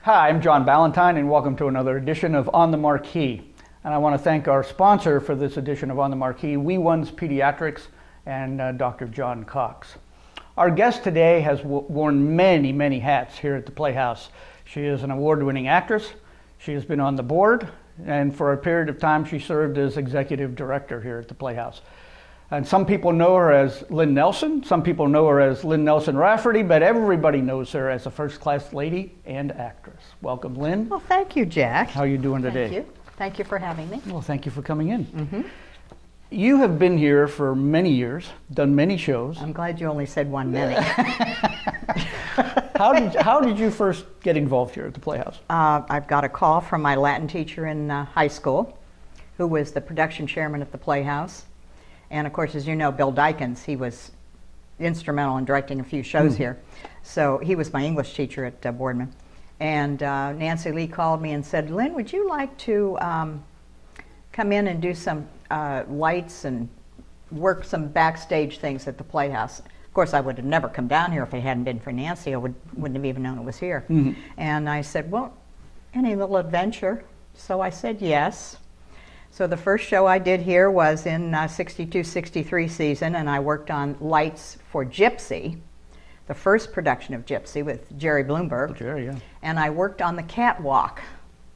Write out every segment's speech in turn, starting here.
Hi, I'm John Ballantyne, and welcome to another edition of On the Marquee. And I want to thank our sponsor for this edition of On the Marquee, We One's Pediatrics, and Dr. John Cox. Our guest today has worn many, many hats here at the Playhouse. She is an award-winning actress. She has been on the board, and for a period of time she served as executive director here at the Playhouse. And some people know her as Lynn Nelson, some people know her as Lynn Nelson Rafferty, but everybody knows her as a first-class lady and actress. Welcome, Lynn. Well, thank you, Jack. How are you doing today? Thank you. Thank you for having me. Well, thank you for coming in. You have been here for many years, done many shows. I'm glad you only said 1 minute. How did you first get involved here at the Playhouse? I've got a call from my Latin teacher in high school, who was the production chairman at the Playhouse. And of course, as you know, Bill Dykins, he was instrumental in directing a few shows here. So he was my English teacher at Boardman. And Nancy Lee called me and said, Lynn, would you like to come in and do some lights and work some backstage things at the Playhouse? Of course, I would have never come down here if it hadn't been for Nancy. I wouldn't have even known it was here. And I said, well, any little adventure? So I said yes. So the first show I did here was in 62-63 season, and I worked on lights for Gypsy, the first production of Gypsy with Jerry Bloomberg. Jerry, yeah. And I worked on the catwalk.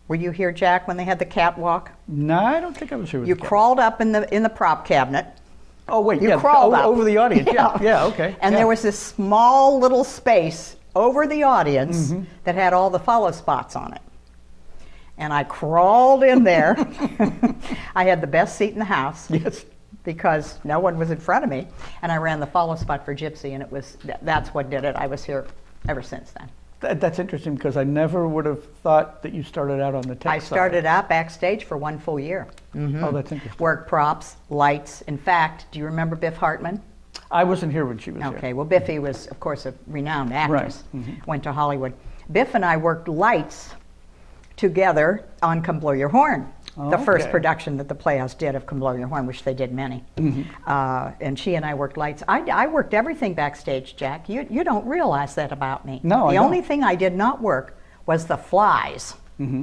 Were you here, Jack, when they had the catwalk? No, I don't think I was here with You the crawled up in the prop cabinet. Oh, wait, You crawled up. over the audience. Yeah, okay. And there was this small little space over the audience that had all the follow spots on it. And I crawled in there. I had the best seat in the house. Yes. Because no one was in front of me. And I ran the follow spot for Gypsy, and that's what did it. I was here ever since then. That's interesting, because I never would have thought that you started out on the tech side. I started out backstage for 1 full year. Oh, that's interesting. Worked props, lights. In fact, do you remember Biff Hartman? I wasn't here when she was here. Okay, well, Biffy was, of course, a renowned actress. Went to Hollywood. Biff and I worked lights together on Come Blow Your Horn, the first production that the Playhouse did of Come Blow Your Horn, which they did many. And she and I worked lights. I worked everything backstage, Jack. You don't realize that about me. No, the only thing I did not work was the flies,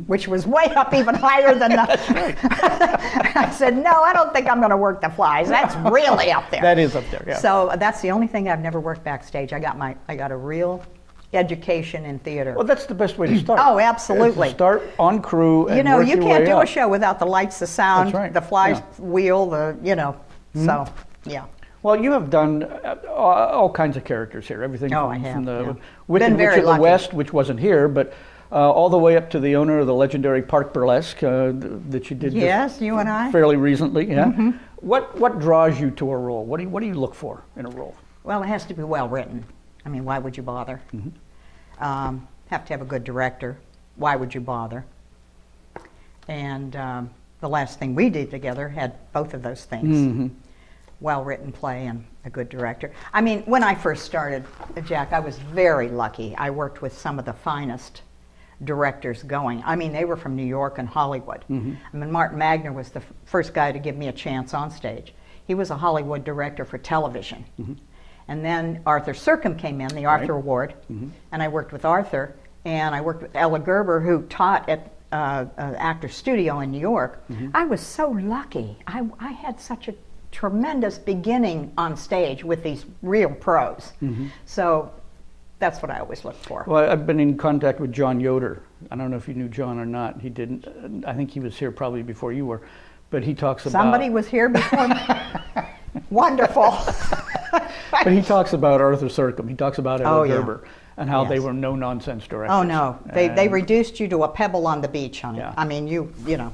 which was way up even higher than the... That's right. I said, no, I don't think I'm going to work the flies. That's really up there. That is up there, yeah. So that's the only thing I've never worked backstage. I got a real education in theater. Well, that's the best way to start. Oh, absolutely. Start on crew and you work your can't way do up. a show without the lights, the sound, That's right. the flies Yeah. wheel, so, yeah. Well, you have done all kinds of characters here. Everything Oh, from, I have, from the yeah. Wicked Been Witch very of the lucky. West, which wasn't here, but all the way up to the owner of the legendary Park Burlesque that you did Yes, you and I. fairly recently. Yeah. What draws you to a role? What do you look for in a role? Well, it has to be well written. I mean, why would you bother? Have to have a good director. Why would you bother? And the last thing we did together had both of those things. Well-written play and a good director. I mean, when I first started, Jack, I was very lucky. I worked with some of the finest directors going. I mean, they were from New York and Hollywood. I mean, Martin Magner was the first guy to give me a chance on stage. He was a Hollywood director for television. And then Arthur Sercombe came in, the Arthur Award, and I worked with Arthur, and I worked with Ella Gerber, who taught at Actors Studio in New York. I was so lucky. I had such a tremendous beginning on stage with these real pros. So that's what I always look for. Well, I've been in contact with John Yoder. I don't know if you knew John or not. He didn't. I think he was here probably before you were, but he talks about... Somebody was here before me? Wonderful. But he talks about Arthur Sercombe. He talks about Ella Gerber and how they Yes. were no-nonsense directors. Oh, no. They reduced you to a pebble on the beach, honey. Yeah. I mean, you know.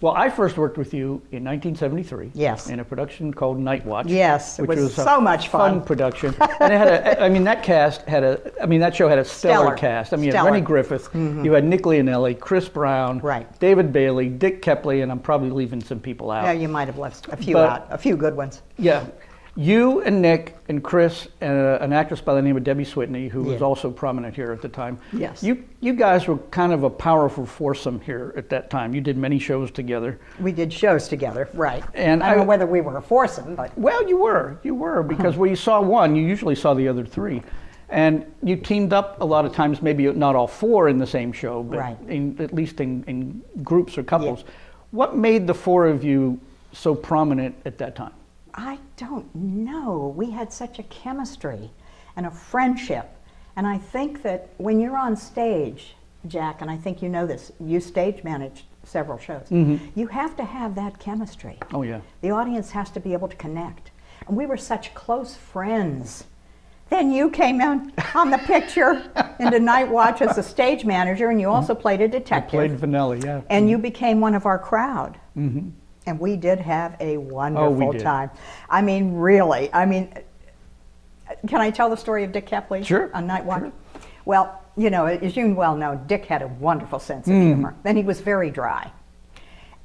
Well, I first worked with you in 1973. Yes. In a production called Night Watch. Yes, it which was a so much fun. production. And it had that show had a stellar cast. I mean, you had Stellar. Rennie Griffith, you had Nick Leonelli, Chris Brown, Right. David Bailey, Dick Kepley, and I'm probably leaving some people out. Yeah, you might have left a few But- out, a few good ones. Yeah. You and Nick and Chris and an actress by the name of Debbie Switney, who was also prominent here at the time. Yes. You guys were kind of a powerful foursome here at that time. You did many shows together. We did shows together, right. And I don't know whether we were a foursome, but... Well, you were, because when you saw one, you usually saw the other three. And you teamed up a lot of times, maybe not all four in the same show, but Right. at least in groups or couples. Yeah. What made the four of you so prominent at that time? I don't know. We had such a chemistry and a friendship. And I think that when you're on stage, Jack, and I think you know this, you stage managed several shows, you have to have that chemistry. Oh, yeah. The audience has to be able to connect. And we were such close friends. Then you came on the picture into Night Watch as a stage manager, and you also played a detective. I played Vanelli, yeah. And you became one of our crowd. And we did have a wonderful time. I mean, really. I mean, can I tell the story of Dick Kepley on Night Watch? Sure. Well, you know, as you well know, Dick had a wonderful sense of humor. Then he was very dry.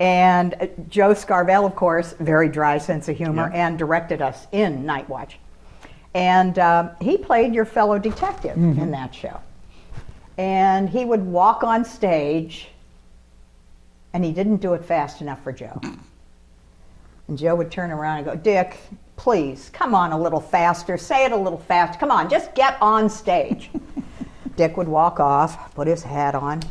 And Joe Scarvell, of course, very dry sense of humor, and directed us in Night Watch. And he played your fellow detective in that show. And he would walk on stage, and he didn't do it fast enough for Joe. And Joe would turn around and go, Dick, please, come on a little faster. Say it a little faster. Come on, just get on stage. Dick would walk off, put his hat on,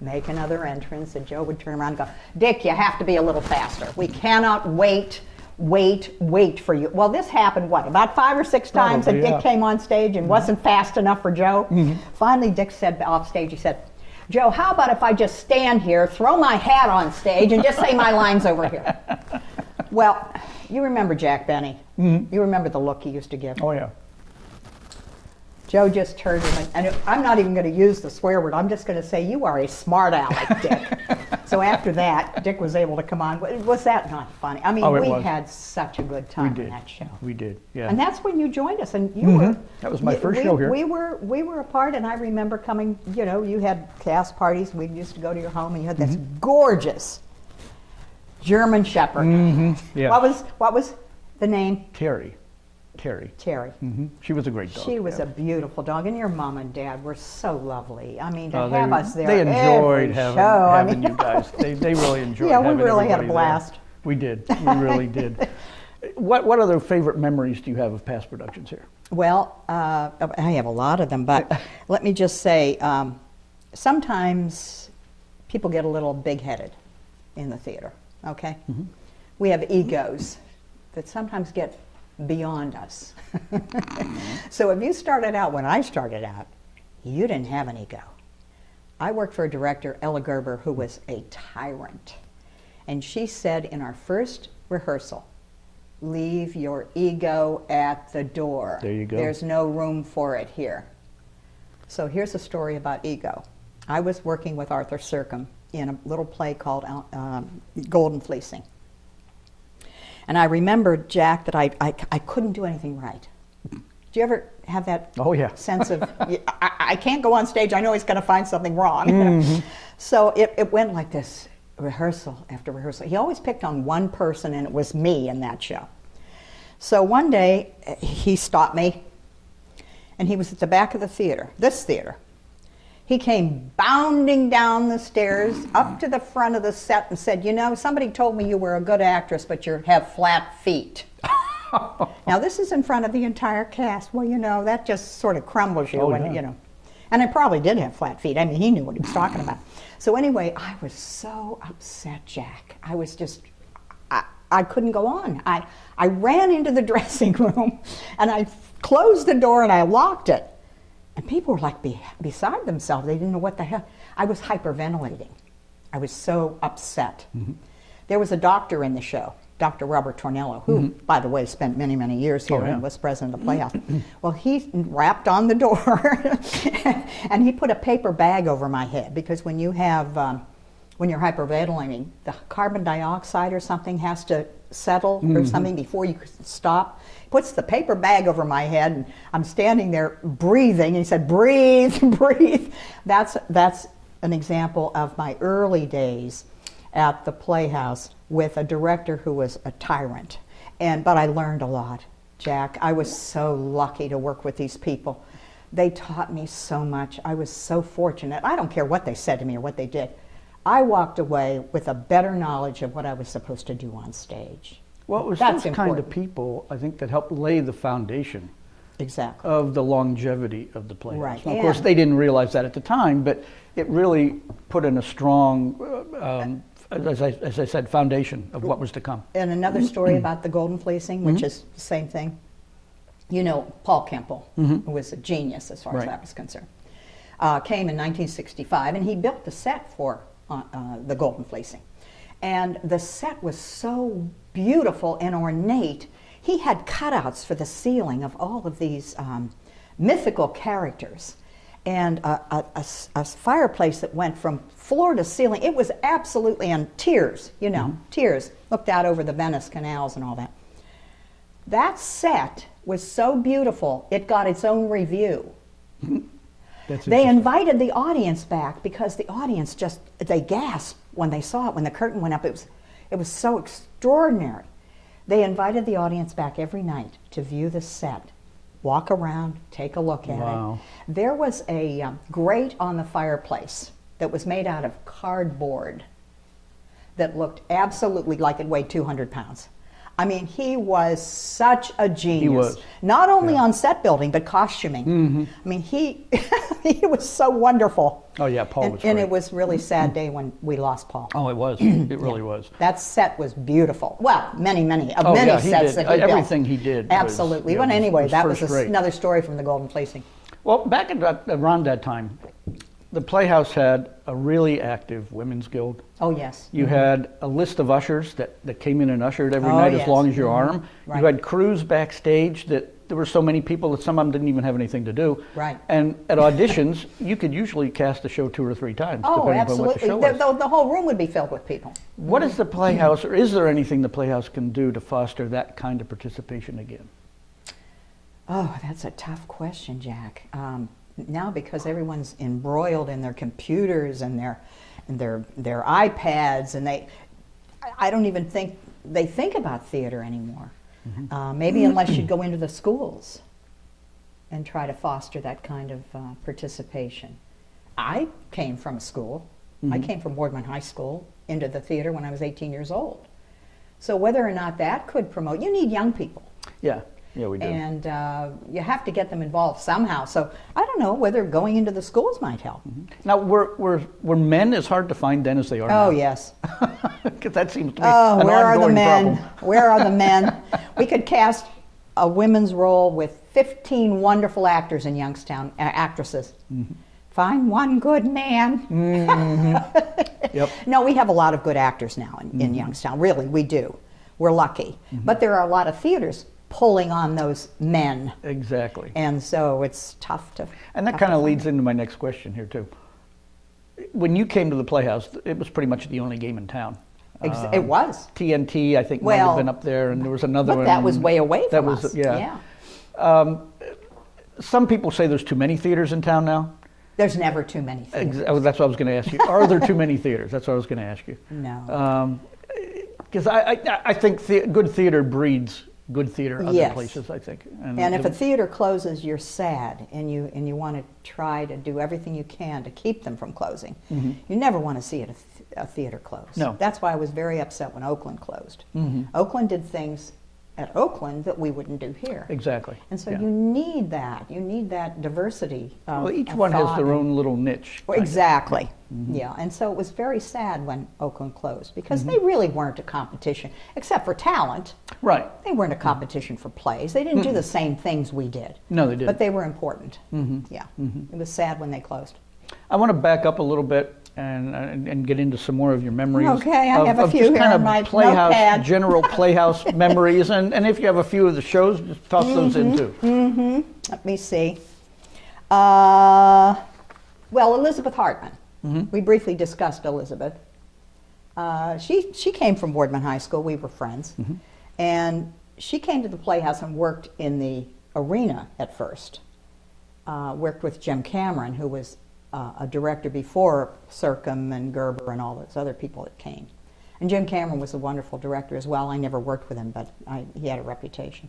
make another entrance, and Joe would turn around and go, Dick, you have to be a little faster. We cannot wait for you. Well, this happened, what, about 5 or 6 times that Dick came on stage and wasn't fast enough for Joe? Finally, Dick said off stage, he said, Joe, how about if I just stand here, throw my hat on stage, and just say my lines over here? Well, you remember Jack Benny. You remember the look he used to give. Oh, yeah. Joe just turned and I'm not even going to use the swear word. I'm just going to say, you are a smart aleck, Dick. So after that, Dick was able to come on. Was that not funny? I mean, we had such a good time on that show. We did, yeah. And that's when you joined us, and you were. That was my first show here. We were apart, and I remember coming. You know, you had cast parties. We used to go to your home, and you had this gorgeous German Shepherd. Yeah. What was the name? Terry. Terry. She was a great dog. She was a beautiful dog, and your mom and dad were so lovely. I mean, to have us there they enjoyed every having show. having you guys. They really enjoyed Yeah, having we really had a everybody blast. there. We did. We really did. What other favorite memories do you have of past productions here? Well, I have a lot of them, but let me just say, sometimes people get a little big-headed in the theater, okay? We have egos that sometimes get beyond us. So if you started out, when I started out, you didn't have an ego. I worked for a director, Ella Gerber, who was a tyrant. And she said in our first rehearsal, leave your ego at the door. There you go. There's no room for it here. So here's a story about ego. I was working with Arthur Sercombe in a little play called Golden Fleecing. And I remember, Jack, that I couldn't do anything right. Do you ever have that sense of, I can't go on stage, I know he's going to find something wrong. So it went like this, rehearsal after rehearsal. He always picked on one person, and it was me in that show. So one day, he stopped me, and he was at the back of the theater, this theater. He came bounding down the stairs up to the front of the set and said, you know, somebody told me you were a good actress, but you have flat feet. Now, this is in front of the entire cast. Well, you know, that just sort of crumbles you when, you know. And I probably did have flat feet. I mean, he knew what he was talking about. So anyway, I was so upset, Jack. I was just, I couldn't go on. I ran into the dressing room, and I closed the door, and I locked it. And people were like beside themselves. They didn't know what the hell. I was hyperventilating. I was so upset. There was a doctor in the show, Dr. Robert Tornello, who, by the way, spent many, many years here and was president of Playhouse. Well, he rapped on the door, and he put a paper bag over my head, because when you have, when you're hyperventilating, the carbon dioxide or something has to settle or something before you stop. Puts the paper bag over my head, and I'm standing there breathing, and he said, breathe, breathe. That's an example of my early days at the Playhouse with a director who was a tyrant. But I learned a lot, Jack. I was so lucky to work with these people. They taught me so much. I was so fortunate. I don't care what they said to me or what they did. I walked away with a better knowledge of what I was supposed to do on stage. Well, it was those kind of people, I think, that helped lay the foundation Exactly. of the longevity of the Playhouse. Right. Now, of course, they didn't realize that at the time, but it really put in a strong, as I said, foundation of what was to come. And another story about the golden fleecing, which is the same thing. You know, Paul Kemple, who was a genius as far as that was concerned, came in 1965, and he built the set for the golden fleecing. And the set was so beautiful and ornate. He had cutouts for the ceiling of all of these mythical characters, and a fireplace that went from floor to ceiling. It was absolutely on tiers, you know, tiers, looked out over the Venice canals and all that. That set was so beautiful, it got its own review. They invited the audience back because the audience just, they gasped when they saw it, when the curtain went up. It was so extraordinary. They invited the audience back every night to view the set, walk around, take a look at it. There was a grate on the fireplace that was made out of cardboard that looked absolutely like it weighed 200 pounds. I mean, he was such a genius. He was. Not only on set building, but costuming. I mean, he was so wonderful. Oh yeah, Paul was great. And it was really sad day when we lost Paul. Oh, it was. It really was. That set was beautiful. Well, many sets that he built. Everything he did. Absolutely. But anyway, that was another story from the golden fleecing. Well, back around that time, the Playhouse had a really active women's guild. Oh, yes. You had a list of ushers that came in and ushered every night as long as your arm. Right. You had crews backstage that there were so many people that some of them didn't even have anything to do. Right. And at auditions, you could usually cast a show 2 or 3 times, depending on what the show was. The whole room would be filled with people. What is the Playhouse, or is there anything the Playhouse can do to foster that kind of participation again? Oh, that's a tough question, Jack. Now, because everyone's embroiled in their computers and their iPads, and I don't even think they think about theater anymore. Maybe unless you go into the schools and try to foster that kind of participation. I came from a school. I came from Boardman High School into the theater when I was 18 years old. So whether or not that could promote, you need young people. Yeah, we do. And you have to get them involved somehow. So I don't know whether going into the schools might help. Now, were men as hard to find then as they are now? Oh, yes. Because that seems to be an an where are the ongoing men? problem. Where are the men? We could cast a women's role with 15 wonderful actors in Youngstown, actresses. Find one good man. Yep. No, we have a lot of good actors now in Youngstown. Really, we do. We're lucky. But there are a lot of theaters pulling on those men. Exactly. And so it's tough to... And that kind of leads into my next question here, too. When you came to the Playhouse, it was pretty much the only game in town. It was. TNT, I think, might have been up there, and there was another one. But that was way away from us. Yeah. Some people say there's too many theaters in town now. There's never too many theaters. That's what I was going to ask you. Are there too many theaters? That's what I was going to ask you. No. Because I think good theater breeds good theater other places, I think. And if a theater closes, you're sad, and you want to try to do everything you can to keep them from closing. You never want to see a theater close. No. That's why I was very upset when Oakland closed. Oakland did things at Oakland that we wouldn't do here. Exactly. And so you need that. You need that diversity. Well, each one has their own little niche. Exactly. Yeah. And so it was very sad when Oakland closed because they really weren't a competition, except for talent. Right. They weren't a competition for plays. They didn't do the same things we did. No, they didn't. But they were important. Yeah. It was sad when they closed. I want to back up a little bit and get into some more of your memories. Okay, I have a few just here kind on of my Playhouse, notepad. general Playhouse memories, and if you have a few of the shows, just toss those in too. Let me see. Well, Elizabeth Hartman. We briefly discussed Elizabeth. She came from Boardman High School. We were friends. And she came to the Playhouse and worked in the arena at first. Worked with Jim Cameron, who was a director before Sercom and Gerber and all those other people that came. And Jim Cameron was a wonderful director as well. I never worked with him, but he had a reputation.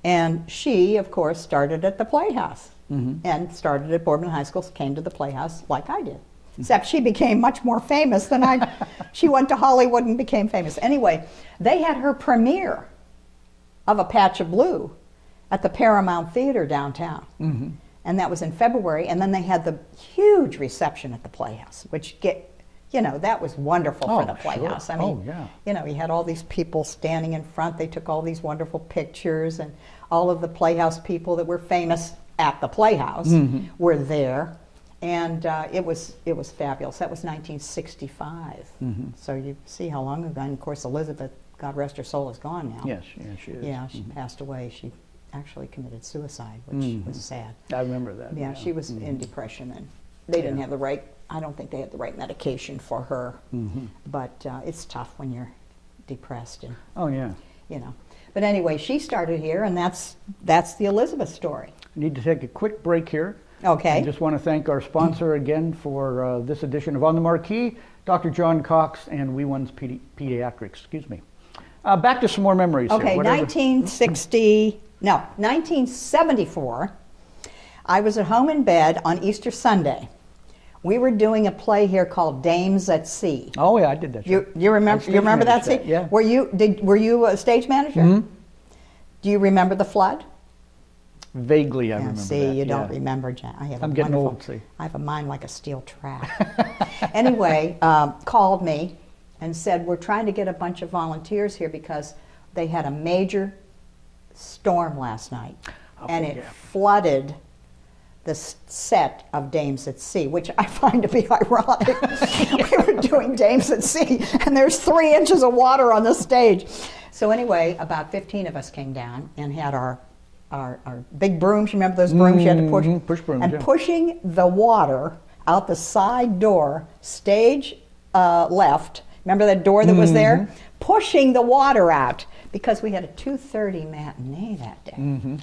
And she, of course, started at the Playhouse and started at Boardman High School, came to the Playhouse like I did. Except she became much more famous than I. She went to Hollywood and became famous. Anyway, they had her premiere of A Patch of Blue at the Paramount Theater downtown. Mm-hmm. And that was in February, and then they had the huge reception at the Playhouse, which that was wonderful for the Playhouse. Sure. I mean, you had all these people standing in front. They took all these wonderful pictures, and all of the Playhouse people that were famous at the Playhouse were there, and it was fabulous. That was 1965. So you see how long ago. And of course, Elizabeth, God rest her soul, is gone now. Yes, she is. Yeah, she passed away. She actually committed suicide, which was sad. I remember that. Yeah, she was in depression, and they didn't have the right. I don't think they had the right medication for her. But it's tough when you're depressed, and oh yeah, But anyway, she started here, and that's the Elizabeth story. I need to take a quick break here. Okay. I just want to thank our sponsor again for this edition of On the Marquee, Dr. John Cox and We One's Pediatrics. Excuse me. Back to some more memories. Okay, here. 1974. I was at home in bed on Easter Sunday. We were doing a play here called Dames at Sea. Oh yeah, I did that. You remember that scene? Yeah. Were you a stage manager? Do you remember the flood? Vaguely, I remember see, that. you don't remember, Jan. I'm getting old, see. I have a mind like a steel trap. Anyway, called me and said, we're trying to get a bunch of volunteers here because they had a major storm last night, and it flooded the set of Dames at Sea, which I find to be ironic. We were doing Dames at Sea, and there's 3 inches of water on the stage. So anyway, about 15 of us came down and had our big brooms. You remember those brooms you had to push? Push brooms, and pushing the water out the side door, stage left. Remember that door that was there? Pushing the water out because we had a 2:30 matinee that day.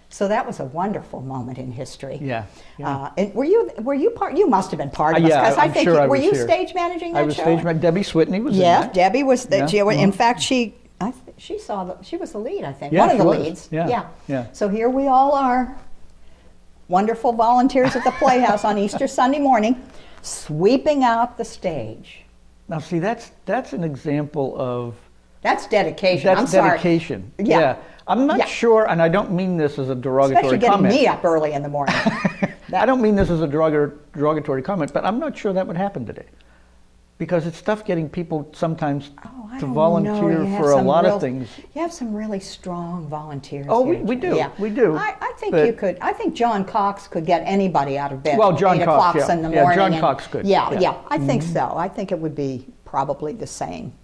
So that was a wonderful moment in history. Yeah. And were you part? You must have been part of it. Yeah, I'm sure I was were you here. stage managing that show? I was stage managing. Debbie Switney was in Yeah, that. Debbie was. Yeah. In fact, she was the lead. I think Yeah, one of the she was. leads. Yeah. So here we all are, wonderful volunteers at the Playhouse on Easter Sunday morning, sweeping out the stage. Now, see, that's an example of That's dedication. that's I'm sorry. dedication. Yeah. I'm not sure, and I don't mean this as a derogatory Especially getting comment. me up early in the morning. I don't mean this as a derogatory comment, but I'm not sure that would happen today. Because it's tough getting people sometimes to volunteer for a lot of things. You have some really strong volunteers. Oh, here, we do. Yeah. We do. I think you could. I think John Cox could get anybody out of bed. Well, John 8 Cox, o'clock in the yeah, morning. John Cox could. Yeah. I think so. I think it would be probably the same.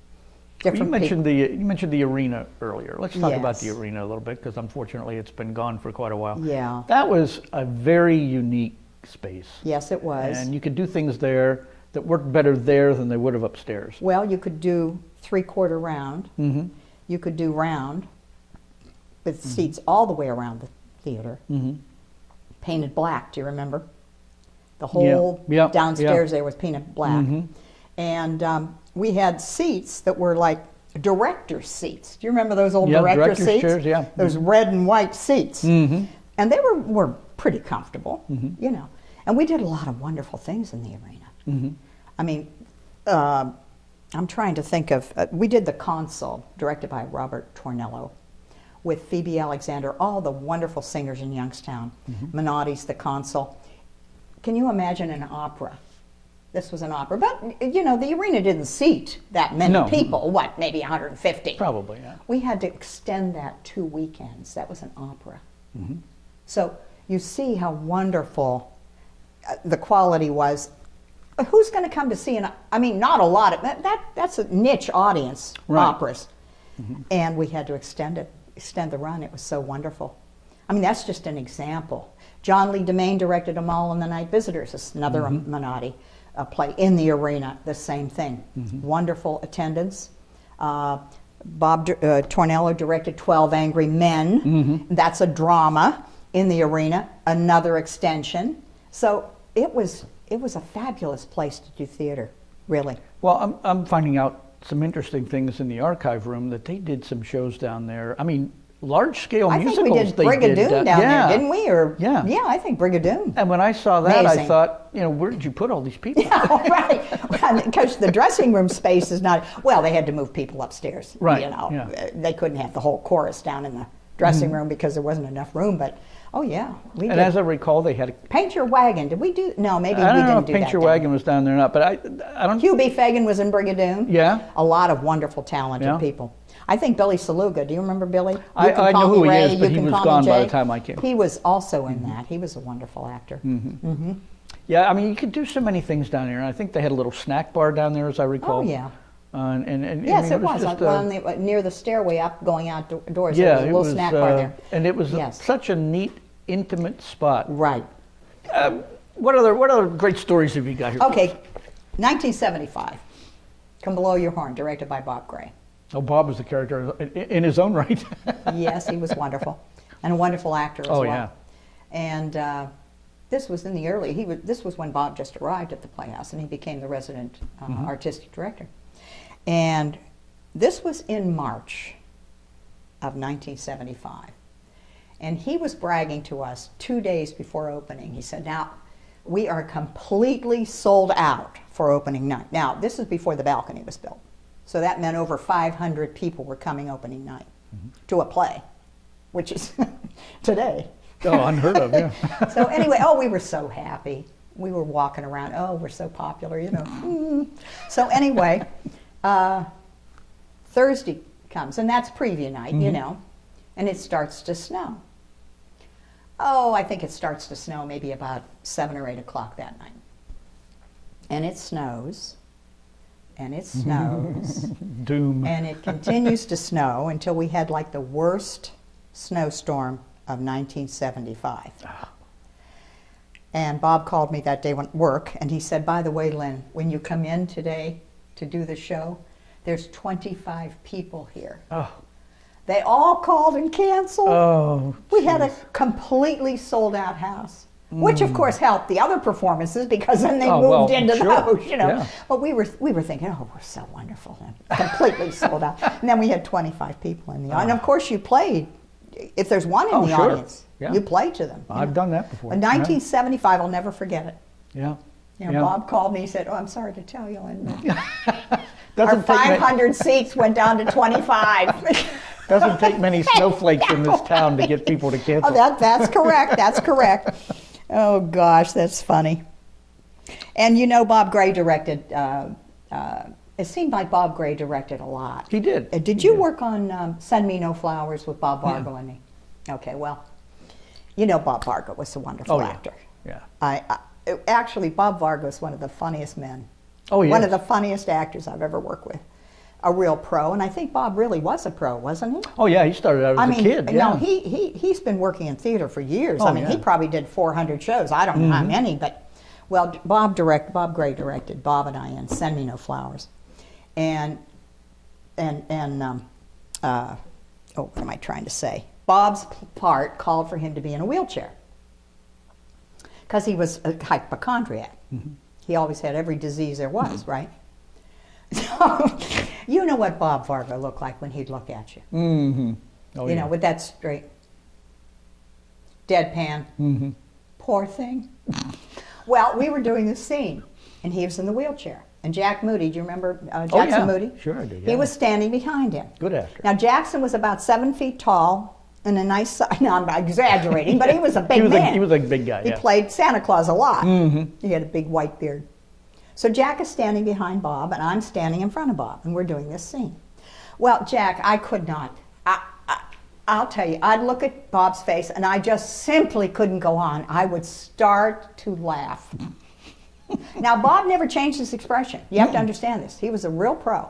You mentioned the arena earlier. Let's talk about Yes. the arena a little bit, because unfortunately it's been gone for quite a while. Yeah. That was a very unique space. Yes, it was. And you could do things there that worked better there than they would have upstairs. Well, you could do 3/4 round. You could do round with seats all the way around the theater. Painted black, do you remember? The whole downstairs there was painted black. And we had seats that were like director's seats. Do you remember those old director's seats? Chairs, yeah. Those red and white seats. And they were pretty comfortable, you know. And we did a lot of wonderful things in the arena. I mean, I'm trying to think of, we did The Consul, directed by Robert Tornello, with Phoebe Alexander, all the wonderful singers in Youngstown. Minotti's The Consul. Can you imagine an opera? This was an opera. But, you know, the arena didn't seat that many people. What, maybe 150? Probably, yeah. We had to extend that 2 weekends. That was an opera. So you see how wonderful the quality was. Who's going to come to see I mean, not a lot of that's a niche audience, operas. And we had to extend the run. It was so wonderful. I mean, that's just an example. John Lee Domain directed them all in The Night Visitors. It's another Minotti play in the arena, the same thing. Wonderful attendance. Bob Tornello directed 12 Angry Men. That's a drama in the arena, another extension. So it was a fabulous place to do theater, really. Well, I'm finding out some interesting things in the archive room that they did some shows down there. I mean, large-scale musicals. I think we did Brigadoon down there, didn't we? Yeah, I think Brigadoon. And when I saw that, Amazing. I thought, you know, where did you put all these people? Yeah, right. Because the dressing room space is not. Well, they had to move people upstairs. Right. You know, they couldn't have the whole chorus down in the dressing room because there wasn't enough room, but oh yeah, we And did. as I recall, they had a... Paint Your Wagon. Did we do? No, maybe I we don't know didn't if do Paint that. Your Wagon was down there or not, but I don't... Hugh B. Fagan was in Brigadoon. Yeah. A lot of wonderful, talented Yeah. people. I think Billy Saluga. Do you remember Billy? You I Can know Call who Me he Ray, is, but You he Can was Call Me gone by Jay. the time I came. He was also in that. He was a wonderful actor. Yeah, I mean, you could do so many things down there. And I think they had a little snack bar down there, as I recall. Oh yeah. And Yes, I mean, it was. just, Near the stairway up, going outdoors. yeah, there was a little snack bar there. and it was Yes. such a neat, intimate spot. Right. What other great stories have you got here? Okay, 1975. Come Below Your Horn, directed by Bob Gray. Oh, Bob was the character in his own right. Yes, he was wonderful, and a wonderful actor as well. Oh, yeah. And this was in the early. This was when Bob just arrived at the Playhouse, and he became the resident artistic director. And this was in March of 1975. And he was bragging to us 2 days before opening. He said, "Now, we are completely sold out for opening night." Now, this is before the balcony was built. So that meant over 500 people were coming opening night to a play, which is today. Oh, unheard of, yeah. So anyway, we were so happy. We were walking around, we're so popular, you know. So anyway, Thursday comes, and that's preview night, you know, and it starts to snow. Oh, I think it starts to snow maybe about 7 or 8 o'clock that night. And it snows, and it snows. Doom. And it continues to snow until we had like the worst snowstorm of 1975. And Bob called me that day at work, and he said, "By the way, Lynn, when you come in today to do the show, there's 25 people here." Oh. They all called and canceled. Oh, We had a geez. completely sold out house, which of course helped the other performances because then they Oh, moved well, into sure. those, you know. Yeah. But we were thinking, we're so wonderful, and completely sold out. And then we had 25 people in the audience. And of course, you played. If there's one in the sure. audience, Yeah. you play to them. I've done that before. In 1975, I'll never forget it. Yeah. You know, Bob called me. He said, "I'm sorry to tell you, Lynn, our Doesn't take 500 seats went down to 25." Doesn't take many snowflakes in this town to get people to cancel. Oh, that's correct. That's correct. Oh gosh, that's funny. And you know, Bob Gray directed. It seemed like Bob Gray directed a lot. He did. Did you work on "Send Me No Flowers" with Bob Vargo and me? Okay, well, you know Bob Vargo was a wonderful Oh, yeah. actor. Yeah. Actually, Bob Vargo is one of the funniest men. Oh, yes. One of the funniest actors I've ever worked with. A real pro, and I think Bob really was a pro, wasn't he? Oh, yeah, he started out as a kid. Yeah. No, he's been working in theater for years. Oh, I mean, yeah. he probably did 400 shows. I don't know how many, but well, Bob Gray directed Bob and I in "Send Me No Flowers," and what am I trying to say? Bob's part called for him to be in a wheelchair because he was a hypochondriac. He always had every disease there was, right? So, you know what Bob Vargo looked like when he'd look at you. Mm-hmm. Oh, You yeah. know, with that straight deadpan. Mm-hmm. Poor thing. Well, we were doing this scene, and he was in the wheelchair. And Jack Moody, do you remember Jackson yeah. Moody? Sure I do, He yeah. was standing behind him. Good actor. Now, Jackson was about 7 feet tall and a nice size. No, I'm exaggerating, but he was a big man. He was a big guy, He yeah. played Santa Claus a lot. Mhm. He had a big white beard. So Jack is standing behind Bob, and I'm standing in front of Bob, and we're doing this scene. Well, Jack, I could not. I'll tell you, I'd look at Bob's face, and I just simply couldn't go on. I would start to laugh. Now, Bob never changed his expression. You have to understand this. He was a real pro.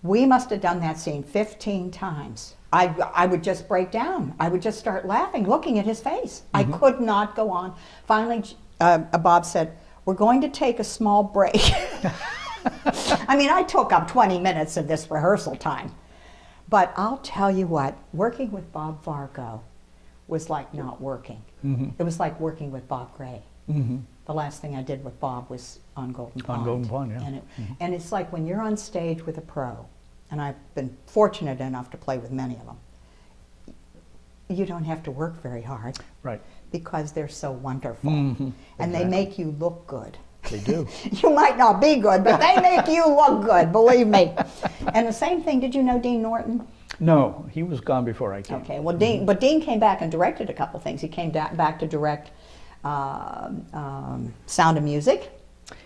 We must have done that scene 15 times. I would just break down. I would just start laughing, looking at his face. I could not go on. Finally, Bob said, "We're going to take a small break." I mean, I took up 20 minutes of this rehearsal time. But I'll tell you what, working with Bob Vargo was like not working. It was like working with Bob Gray. The last thing I did with Bob was on Golden Pond. On Golden Pond, yeah. And it's like when you're on stage with a pro, and I've been fortunate enough to play with many of them, you don't have to work very hard. Right. Because they're so wonderful. And they Exactly. make you look good. They do. You might not be good, but they make you look good, believe me. And the same thing, did you know Dean Norton? No, he was gone before I came. Okay, well, but Dean came back and directed a couple things. He came back to direct Sound of Music.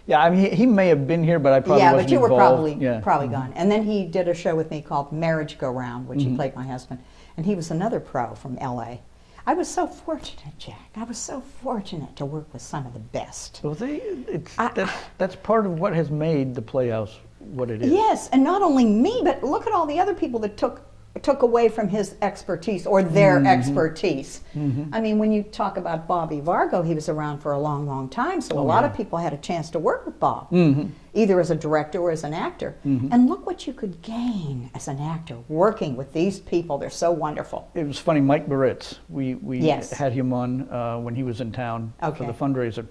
Yeah, I mean, he may have been here, but I probably wasn't but you were involved. probably gone. And then he did a show with me called Marriage Go Round, which he played my husband. And he was another pro from L.A. I was so fortunate, Jack. I was so fortunate to work with some of the best. Well, that's part of what has made the Playhouse what it is. Yes, and not only me, but look at all the other people that took away from his expertise or their expertise. I mean, when you talk about Bobby Vargo, he was around for a long, long time, so a lot of people had a chance to work with Bob, either as a director or as an actor. And look what you could gain as an actor working with these people. They're so wonderful. It was funny, Mike Barritz, we Yes. had him on when he was in town for the fundraiser.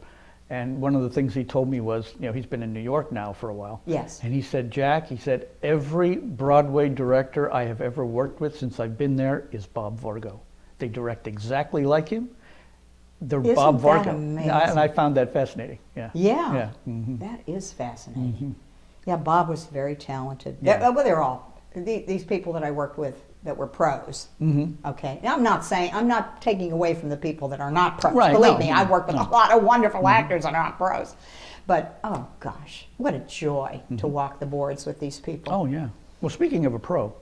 And one of the things he told me was, you know, he's been in New York now for a while. Yes. And he said, Jack, he said, every Broadway director I have ever worked with since I've been there is Bob Vargo. They direct exactly like him. They're Isn't Bob that Vargo. amazing? And I found that fascinating. Yeah. Yeah, Yeah. that is fascinating. Yeah, Bob was very talented. Yeah. Well, they're all, these people that I worked with that were pros. Okay, now I'm not taking away from the people that are not pros. Right, Believe no, me, no, I've worked with no. a lot of wonderful actors that aren't pros. But, oh gosh, what a joy to walk the boards with these people. Oh, yeah. Well, speaking of a pro,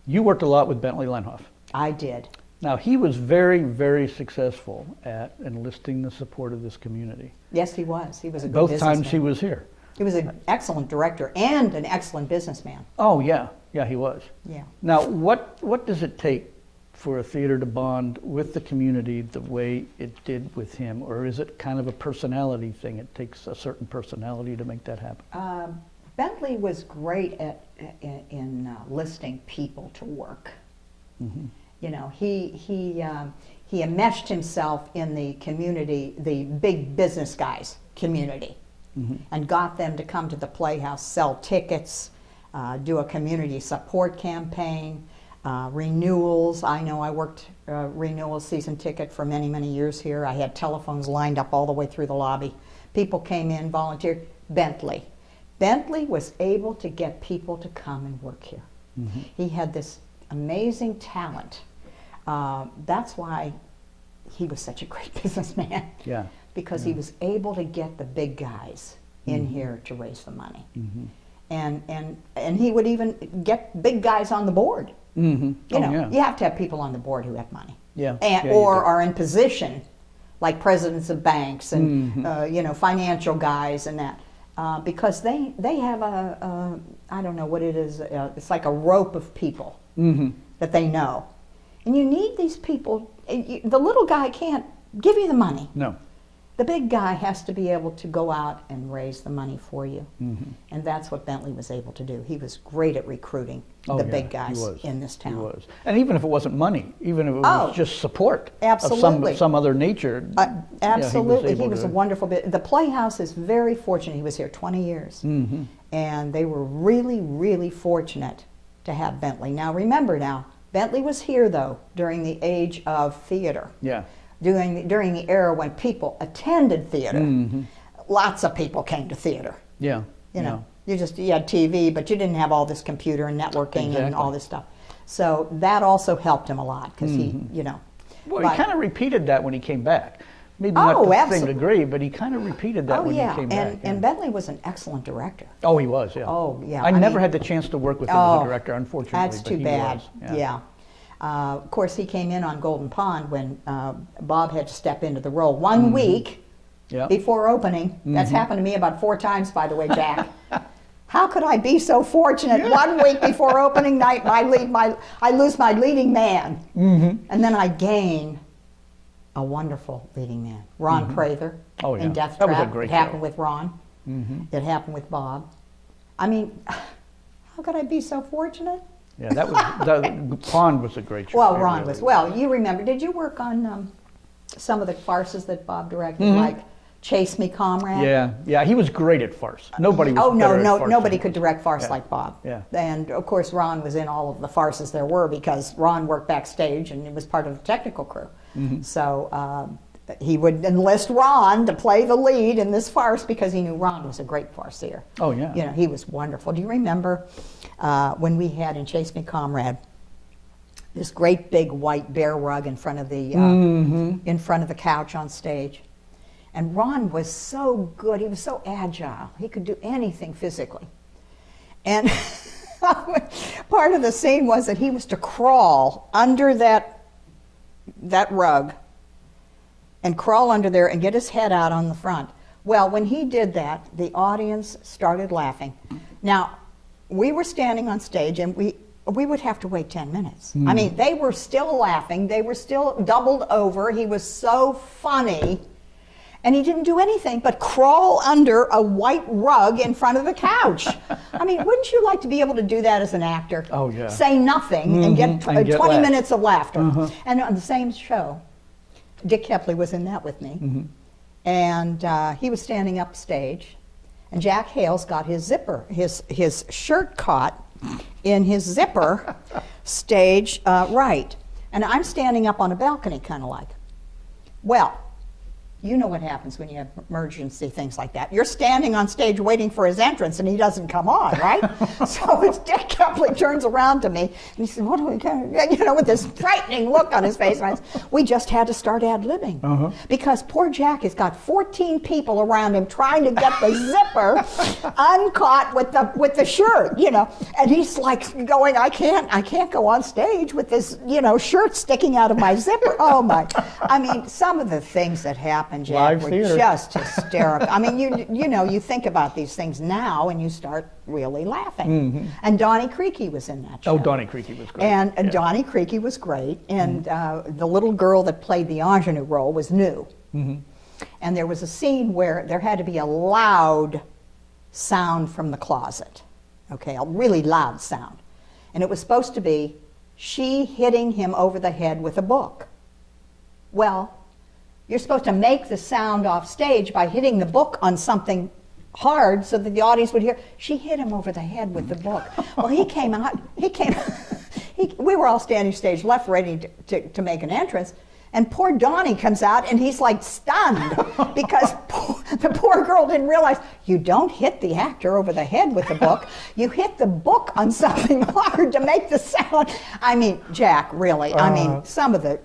you worked a lot with Bentley Lenhoff. I did. Now, he was very, very successful at enlisting the support of this community. Yes, he was. He was a good Both businessman. times he was here. He was an excellent director and an excellent businessman. Oh, yeah. Yeah, he was. Yeah. Now, what does it take for a theater to bond with the community the way it did with him? Or is it kind of a personality thing? It takes a certain personality to make that happen. Bentley was great at in listing people to work. You know, he enmeshed himself in the community, the big business guys community, and got them to come to the Playhouse, sell tickets, do a community support campaign, renewals. I know I worked renewal season ticket for many, many years here. I had telephones lined up all the way through the lobby. People came in, volunteered. Bentley was able to get people to come and work here. He had this amazing talent. That's why he was such a great businessman. Yeah. Because he was able to get the big guys in here to raise the money. And he would even get big guys on the board. You know, you have to have people on the board who have money. Yeah. And, Yeah, or you do. are in position, like presidents of banks and you know, financial guys and that. Because they have a I don't know what it is, it's like a rope of people that they know. And you need these people. The little guy can't give you the money. No. The big guy has to be able to go out and raise the money for you. And that's what Bentley was able to do. He was great at recruiting the big guys in this town. He was. And even if it wasn't money, even if it was just support Absolutely. of some other nature. Absolutely. Yeah, he was a wonderful The Playhouse is very fortunate. He was here 20 years. And they were really, really fortunate to have Bentley. Now, remember now, Bentley was here, though, during the age of theater. Yeah. During the era when people attended theater. Lots of people came to theater. Yeah. You know, you had TV, but you didn't have all this computer and networking and all this stuff. So that also helped him a lot because he, you know. Well, he kind of repeated that when he came back. Maybe not to the same degree, but he kind of repeated that when he came back. And Bentley was an excellent director. Oh, he was, yeah. Oh, yeah. I never had the chance to work with him as a director, unfortunately. That's but too he bad. was, Yeah. Of course, he came in on Golden Pond when Bob had to step into the role 1 week before opening. That's happened to me about 4 times, by the way, Jack. How could I be so fortunate? 1 week before opening night, I lose my leading man, and then I gain a wonderful leading man, Ron Prather in Death Trap. That was a great It happened show. with Ron. It happened with Bob. I mean, how could I be so fortunate? Yeah, the Pond was a great show. Well, It Ron really was. Well, you remember, did you work on some of the farces that Bob directed, like Chase Me, Comrade? Yeah, he was great at farce. Nobody was better at farce nobody than could direct farce like Bob. Yeah. And of course, Ron was in all of the farces there were because Ron worked backstage and he was part of the technical crew. So he would enlist Ron to play the lead in this farce because he knew Ron was a great farcier. Oh, yeah. You know, he was wonderful. Do you remember when we had in Chase Me, Comrade, this great big white bear rug in front of the couch on stage. And Ron was so good. He was so agile. He could do anything physically. And part of the scene was that he was to crawl under that rug and crawl under there and get his head out on the front. Well, when he did that, the audience started laughing. Now, we were standing on stage, and we would have to wait 10 minutes. I mean, they were still laughing. They were still doubled over. He was so funny. And he didn't do anything but crawl under a white rug in front of the couch. I mean, wouldn't you like to be able to do that as an actor? Oh, yeah. Say nothing and get 20 laughs. minutes of laughter. And on the same show, Dick Kepley was in that with me. And he was standing upstage, and Jack Hales got his zipper, his shirt caught in his zipper stage right. And I'm standing up on a balcony, kind of like. Well, you know what happens when you have emergency things like that. You're standing on stage waiting for his entrance, and he doesn't come on, right? So it's Dick Kepley turns around to me, and he said, "What do we do?" You know, with this frightening look on his face. And I said, "We just had to start ad-libbing because poor Jack has got 14 people around him trying to get the zipper uncaught with the shirt, you know." And he's like going, "I can't go on stage with this, you know, shirt sticking out of my zipper." Oh my! I mean, some of the things that happen, Jack, Live were theater. just hysterical. I mean, you know, you think about these things now and you start really laughing. And Donnie Creaky was in that show. Oh, Donnie Creaky was great. And Donnie Creaky was great. And the little girl that played the ingenue role was new. And there was a scene where there had to be a loud sound from the closet. Okay, a really loud sound. And it was supposed to be she hitting him over the head with a book. Well, you're supposed to make the sound off stage by hitting the book on something hard so that the audience would hear. She hit him over the head with the book. Well, he came out, we were all standing stage left ready to make an entrance, and poor Donnie comes out and he's like stunned because the poor girl didn't realize you don't hit the actor over the head with the book. You hit the book on something hard to make the sound. I mean, Jack, really. I mean, some of the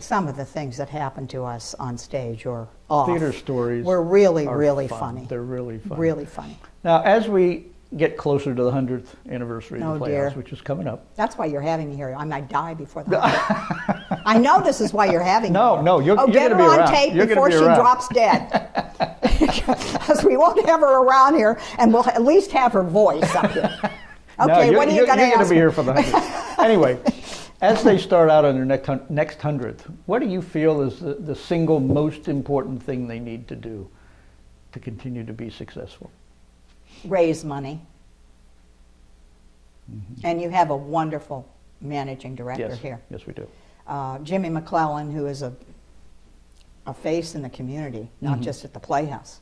things that happened to us on stage or off Theater stories were really, are really fun. funny. They're really funny. Really funny. Now, as we get closer to the 100th anniversary of Oh, the Playhouse, dear. which is coming up. That's why you're having me here. I might die before that. I know this is why you're having me here. No, you're get going to her be on around. tape You're before gonna she be around. drops dead. Because we won't have her around here, and we'll at least have her voice up here. Okay, No, what are you going to You're going ask to be me? here for the 100th. Anyway, as they start out on their next 100th, what do you feel is the single most important thing they need to do to continue to be successful? Raise money. And you have a wonderful managing director Yes, here. yes, we do. Jimmy McClellan, who is a face in the community, not just at the Playhouse,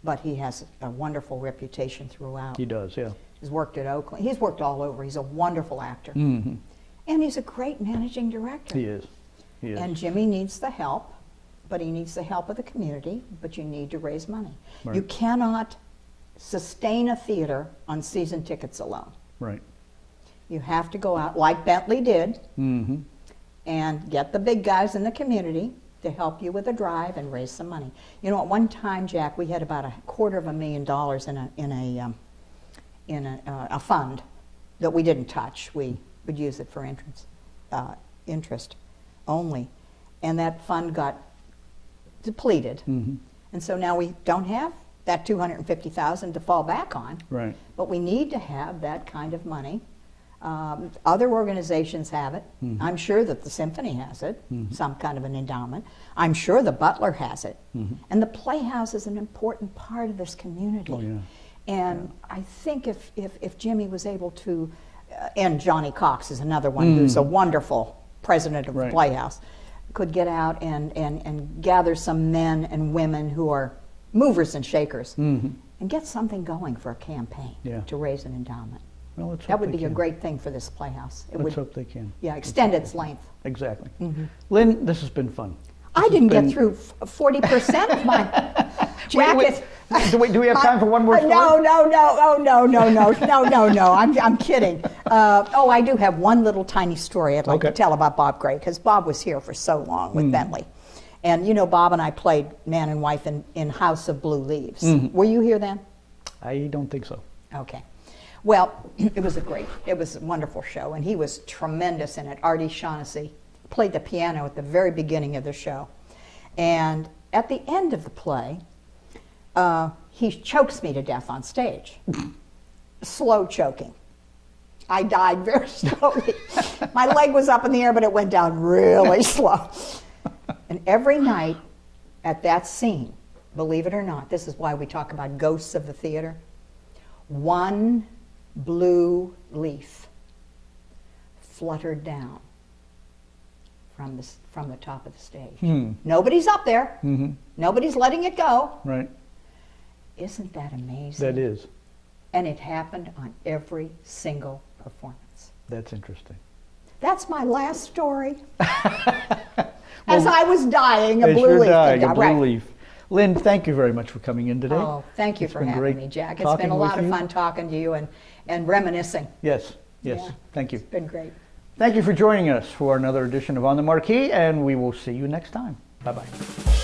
but he has a wonderful reputation throughout. He does, yeah. He's worked at Oakland. He's worked all over. He's a wonderful actor. And he's a great managing director. He is. He is. And Jimmy needs the help, but he needs the help of the community, but you need to raise money. Right. You cannot sustain a theater on season tickets alone. Right. You have to go out, like Bentley did, and get the big guys in the community to help you with a drive and raise some money. You know, at one time, Jack, we had about $250,000 in a fund that we didn't touch. We would use it for interest only, and that fund got depleted, and so now we don't have that $250,000 to fall back on. Right. But we need to have that kind of money. Other organizations have it. I'm sure that the symphony has it, some kind of an endowment. I'm sure the Butler has it. And the Playhouse is an important part of this community. Oh, yeah. And I think if Jimmy was able to, and Johnny Cox is another one who's a wonderful president of the Playhouse, could get out and gather some men and women who are movers and shakers and get something going for a campaign to raise an endowment. Well, let's That hope would they be a can. great thing for this Playhouse. It Let's would, hope they can. yeah, extend its length. Exactly. Lynn, this has been fun. I didn't get through 40% of my Jack Wait, is. do we have time for one more story? No, oh, no. I'm kidding. Oh, I do have one little tiny story I'd like to tell about Bob Gray, because Bob was here for so long with Bentley. And you know, Bob and I played man and wife in House of Blue Leaves. Were you here then? I don't think so. Okay. Well, it was a wonderful show, and he was tremendous in it. Artie Shaughnessy played the piano at the very beginning of the show. And at the end of the play, he chokes me to death on stage. Slow choking. I died very slowly. My leg was up in the air, but it went down really slow. And every night at that scene, believe it or not, this is why we talk about ghosts of the theater, one blue leaf fluttered down from the top of the stage. Nobody's up there. Nobody's letting it go. Right. Isn't that amazing? That is. And it happened on every single performance. That's interesting. That's my last story. As I was dying, a As blue you're leaf. dying, a blue Right. leaf. Lynn, thank you very much for coming in today. Oh, thank you It's for been having great me, Jack. It's talking been a lot with of you. fun talking to you and reminiscing. Yes, yes. Yeah. Thank you. It's been great. Thank you for joining us for another edition of On the Marquee, and we will see you next time. Bye-bye.